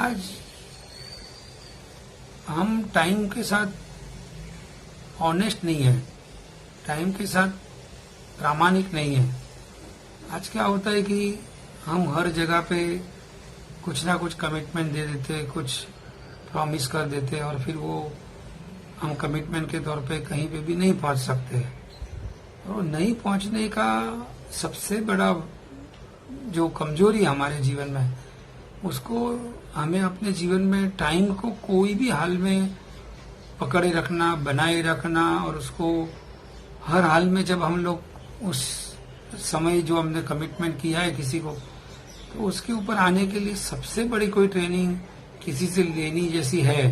आज हम टाइम के साथ ऑनेस्ट नहीं है, टाइम के साथ प्रामाणिक नहीं है। आज क्या होता है कि हम हर जगह पे कुछ ना कुछ कमिटमेंट दे देते, कुछ प्रॉमिस कर देते और फिर वो हम कमिटमेंट के तौर पे कहीं पे भी नहीं पहुंच सकते। और नहीं पहुंचने का सबसे बड़ा जो कमजोरी हमारे जीवन में, उसको हमें अपने जीवन में टाइम को कोई भी हाल में पकड़े रखना, बनाए रखना, और उसको हर हाल में जब हम लोग उस समय जो हमने कमिटमेंट किया है किसी को, तो उसके ऊपर आने के लिए सबसे बड़ी कोई ट्रेनिंग किसी से लेनी जैसी है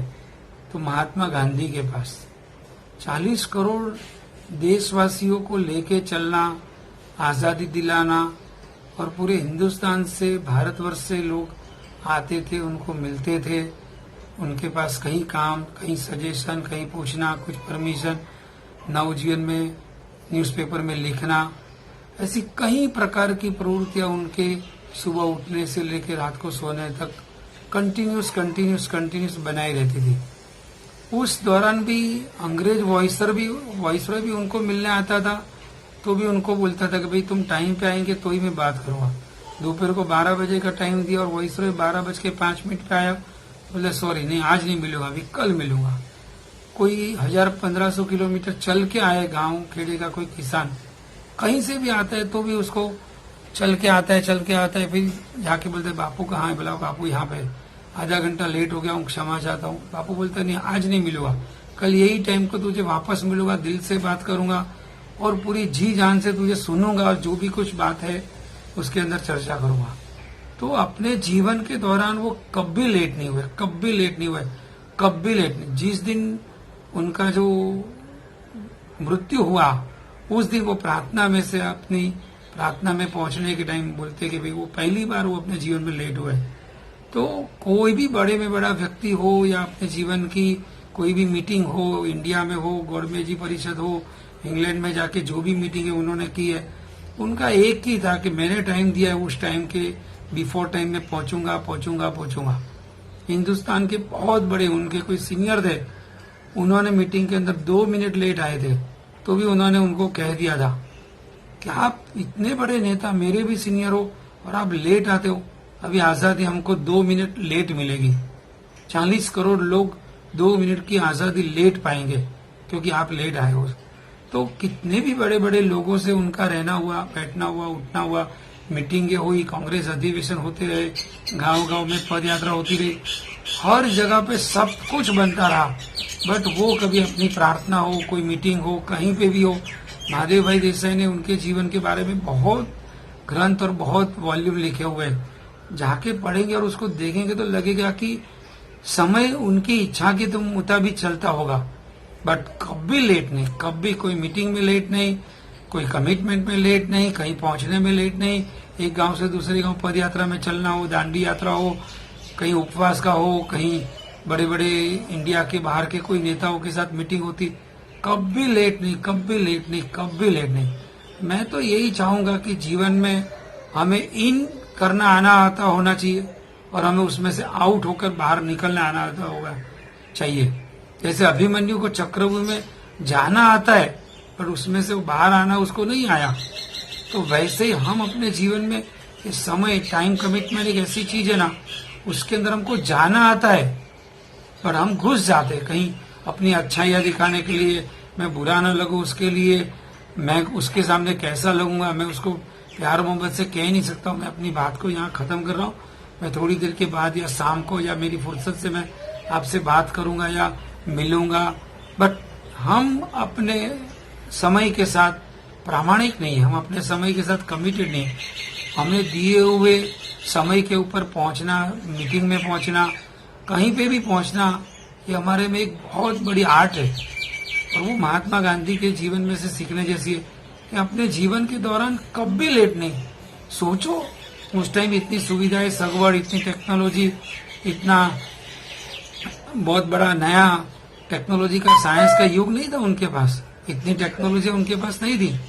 तो महात्मा गांधी के पास 40 करोड़ देशवासियों को लेके चलना, आजादी दिलाना, और पूरे हिंदुस्तान से, भारतवर्ष से लोग आते थे, उनको मिलते थे, उनके पास कहीं काम, कहीं सजेशन, कहीं पूछना, कुछ परमिशन, नवजीवन में न्यूज़पेपर में लिखना, ऐसी कई प्रकार की प्रवृत्तियां उनके सुबह उठने से लेकर रात को सोने तक कंटिन्यूस बनाई रहती थी। उस दौरान भी अंग्रेज वॉइसरॉय भी उनको मिलने आता था, तो भी उनको बोलता था कि भाई तुम टाइम पे आएंगे तो ही मैं बात करूंगा। दोपहर को 12 बजे का टाइम दिया और वॉइसरॉय 12:05 पे आया, बोले सॉरी नहीं, आज नहीं मिलूंगा, अभी कल मिलूंगा। कोई 1000-1500 किलोमीटर चल के आए, गांव खेड़े का कोई किसान कहीं से भी आता है तो भी उसको चल के आता है, फिर जाके बोलते बापू कहाँ है, बोला बापू यहाँ पे, आधा घंटा लेट हो गया हूँ, क्षमा चाहता हूँ। बापू बोलते नहीं, आज नहीं मिलूंगा, कल यही टाइम को तुझे वापस मिलूंगा, दिल से बात करूंगा और पूरी जी जान से तुझे सुनूंगा और जो भी कुछ बात है उसके अंदर चर्चा करूंगा। तो अपने जीवन के दौरान वो कभी लेट नहीं हुए। जिस दिन उनका जो मृत्यु हुआ उस दिन वो प्रार्थना में से अपनी प्रार्थना में पहुंचने के टाइम बोलते कि भाई वो पहली बार वो अपने जीवन में लेट हुए। तो कोई भी बड़े में बड़ा व्यक्ति हो या अपने जीवन की कोई भी मीटिंग हो, इंडिया में हो, गौड़मेजी परिषद हो, इंग्लैंड में जाके जो भी मीटिंग है उन्होंने की है, उनका एक ही था कि मैंने टाइम दिया है, उस टाइम के बिफोर टाइम में पहुंचूंगा। हिंदुस्तान के बहुत बड़े उनके कोई सीनियर थे, उन्होंने मीटिंग के अंदर 2 मिनट लेट आए थे तो भी उन्होंने उनको कह दिया था कि आप इतने बड़े नेता, मेरे भी सीनियर हो और आप लेट आते हो, अभी आजादी हमको 2 मिनट लेट मिलेगी। 40 करोड़ लोग 2 मिनट की आजादी लेट पाएंगे क्योंकि आप लेट आए हो। तो कितने भी बड़े बड़े लोगों से उनका रहना हुआ, बैठना हुआ, उठना हुआ, मीटिंगें हुई, कांग्रेस अधिवेशन होते रहे, गांव में पद यात्रा होती रही, हर जगह पे सब कुछ बनता रहा, बट वो कभी अपनी प्रार्थना हो, कोई मीटिंग हो, कहीं पे भी हो। महादेव भाई देसाई ने उनके जीवन के बारे में बहुत ग्रंथ और बहुत वॉल्यूम लिखे हुए हैं। जाके पढ़ेंगे और उसको देखेंगे तो लगेगा कि समय उनकी इच्छा के तो मुताबिक चलता होगा, बट कभी लेट नहीं, कभी कोई मीटिंग में लेट नहीं, कोई कमिटमेंट में लेट नहीं, कहीं पहुंचने में लेट नहीं। एक गांव से दूसरे गांव पद यात्रा में चलना हो, दांडी यात्रा हो, कहीं उपवास का हो, कहीं बड़े बड़े इंडिया के बाहर के कोई नेताओं के साथ मीटिंग होती, कभी लेट नहीं। मैं तो यही चाहूंगा कि जीवन में हमें इन करना आना आता होना चाहिए और हमें उसमें से आउट होकर बाहर निकलना आना आता होगा चाहिए। जैसे अभिमन्यु को चक्रव्यूह में जाना आता है पर उसमें से बाहर आना उसको नहीं आया, तो वैसे ही हम अपने जीवन में ये समय, टाइम कमिटमेंट एक ऐसी चीज है ना, उसके अंदर हमको जाना आता है पर हम घुस जाते हैं कहीं अपनी अच्छाइयाँ दिखाने के लिए, मैं बुरा न लगूं उसके लिए, मैं उसके सामने कैसा लगूंगा, मैं उसको प्यार मोहब्बत से कह नहीं सकता हूँ। मैं अपनी बात को यहाँ खत्म कर रहा हूँ, मैं थोड़ी देर के बाद या शाम को या मेरी फुर्सत से मैं आपसे बात करूंगा या मिलूंगा। बट हम अपने समय के साथ प्रामाणिक नहीं, हम अपने समय के साथ कमिटेड नहीं। हमें दिए हुए समय के ऊपर पहुंचना, मीटिंग में पहुंचना, कहीं पे भी पहुंचना, ये हमारे में एक बहुत बड़ी आर्ट है और वो महात्मा गांधी के जीवन में से सीखने जैसी है कि अपने जीवन के दौरान कभी लेट नहीं। सोचो उस टाइम इतनी सुविधाएं, सगवड़, इतनी टेक्नोलॉजी, इतना बहुत बड़ा नया टेक्नोलॉजी का, साइंस का युग नहीं था उनके पास, इतनी टेक्नोलॉजी उनके पास नहीं थी,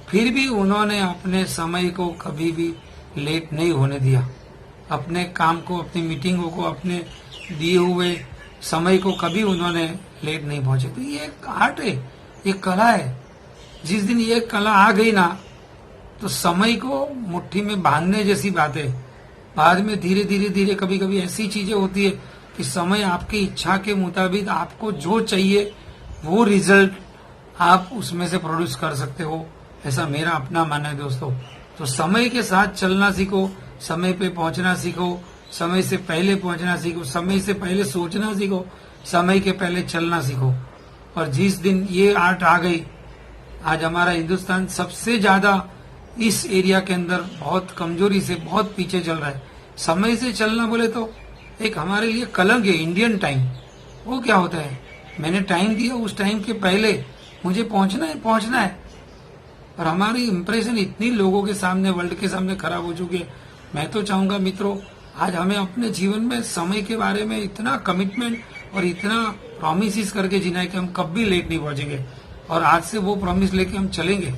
फिर भी उन्होंने अपने समय को कभी भी लेट नहीं होने दिया। अपने काम को, अपनी मीटिंगों को, अपने दिए हुए समय को कभी उन्होंने लेट नहीं पहुंचे। तो ये एक आर्ट है, एक कला है। जिस दिन ये कला आ गई ना, तो समय को मुट्ठी में बांधने जैसी बात है। बाद में धीरे धीरे धीरे कभी कभी ऐसी चीजें होती है कि समय आपकी इच्छा के मुताबिक आपको जो चाहिए वो रिजल्ट आप उसमें से प्रोड्यूस कर सकते हो, ऐसा मेरा अपना मानना है दोस्तों। तो समय के साथ चलना सीखो, समय पे पहुंचना सीखो, समय से पहले पहुंचना सीखो, समय से पहले सोचना सीखो, समय के पहले चलना सीखो। और जिस दिन ये आर्ट आ गई, आज हमारा हिंदुस्तान सबसे ज्यादा इस एरिया के अंदर बहुत कमजोरी से बहुत पीछे चल रहा है। समय से चलना बोले तो एक हमारे लिए कलंक है, इंडियन टाइम। वो क्या होता है, मैंने टाइम दिया, उस टाइम के पहले मुझे पहुंचना है। और हमारी इंप्रेशन इतनी लोगों के सामने, वर्ल्ड के सामने खराब हो चुकी है। मैं तो चाहूंगा मित्रों, आज हमें अपने जीवन में समय के बारे में इतना कमिटमेंट और इतना प्रॉमिस करके जीना है कि हम कभी लेट नहीं पहुंचेंगे। और आज से वो प्रॉमिस लेके हम चलेंगे।